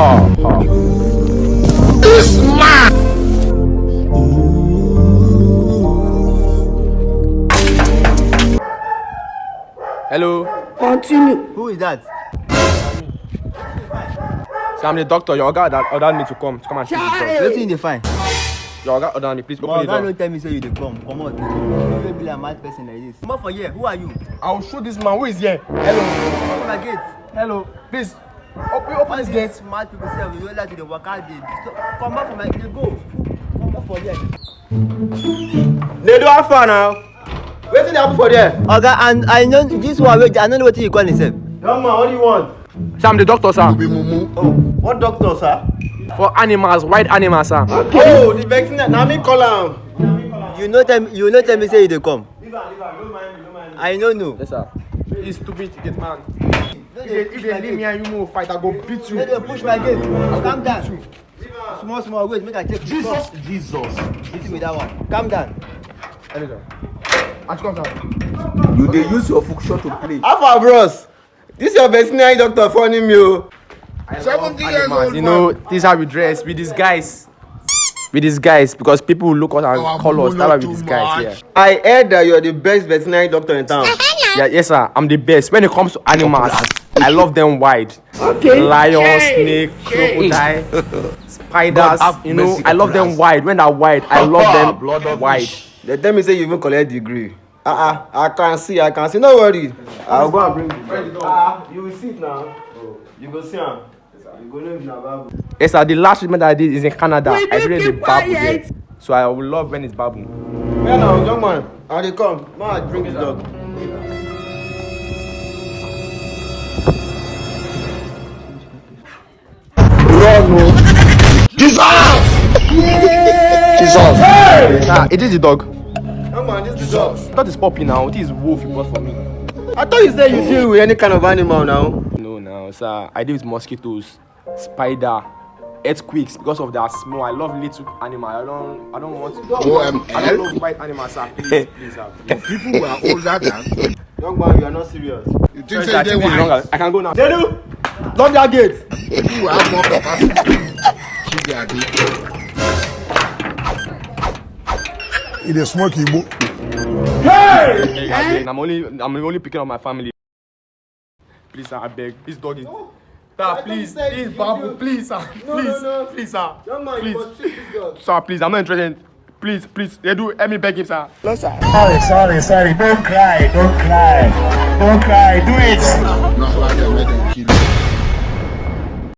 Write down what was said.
Ha ha. This man. Hello. Continue. Who is that? So I'm the doctor. Your guy that ordered me to come and see the dog. Let's see in the fine. Your guy ordered me. Please open the God door. don't tell me say you dey come. Come on. You don't be like a mad person like this. Come on for here. Who are you? I'll show this man who is here. Hello. Open my gate. Hello. Please. Open this gate. Smart people say we don't like to dey work out dey. Come back for my gate. Go. Come back for here. They do have fun now. Waiting happen for there. Oga, and I know this one. Wait, I don't know what you call himself. Young man, what do you want? Sir, I'm the doctor, sir. Oh, what doctor, sir? For animals, wild animals, sir. Oh, the veterinary. Now me call him. You know tell me say you dey come. Leave her. Don't mind me. I don't know. Yes, sir. He's stupid to get man. No, If they leave me and you move fight, I go beat you. No, they push my gate. Calm down. Small. Wait, make I check. Jesus. Hit me that one. Calm down. Let me go. Come down. You dey use your function to play. How far, bros? This your veterinary doctor funny me, oh. 70 years old. You know, this is how we dress. We disguise. Because people will look at us and call us. That's why we disguise. Yeah. I heard that you're the best veterinary doctor in town. Yeah, yes, sir. I'm the best. When it comes to animals, I love them wide. Okay. Lion, snake, crocodile, spiders. You know, I love them wide. When they're wide, I love them wide. They tell me say you even collect degree. I can see. No worry. I'll go and bring the you will sit now. You go see him. You go live in a babu. Yes, sir. The last treatment I did is in Canada. I treated the babu there. So I will love when it's babu. Yeah, now, young man. How they come? Man, I bring this dog. Jesus! Hey! Nah, it is the dog. Young man, this is the dog. That is puppy now. This is wolf you bought for me. I thought you said you deal with any kind of animal now. No, sir. I deal with mosquitoes, spider, earthquakes because of their small. I love little animal. I don't want. I don't love white animals, sir. Please, sir. People who are older than. Young man, you are not serious. You think say they want? I can go now. Jedu, lock that gate. People who have more capacity. It is smoky, bro. Hey! I'm only picking up my family. Please, sir, I beg. This dog is. Sir, please, Babu, please, sir. Please, sir. Young man, you must treat this dog. Sir, please, I'm not interested. Please, they do. Let me beg him, sir. No, sir. Sorry. Don't cry. Do it. Not like they made them kill you.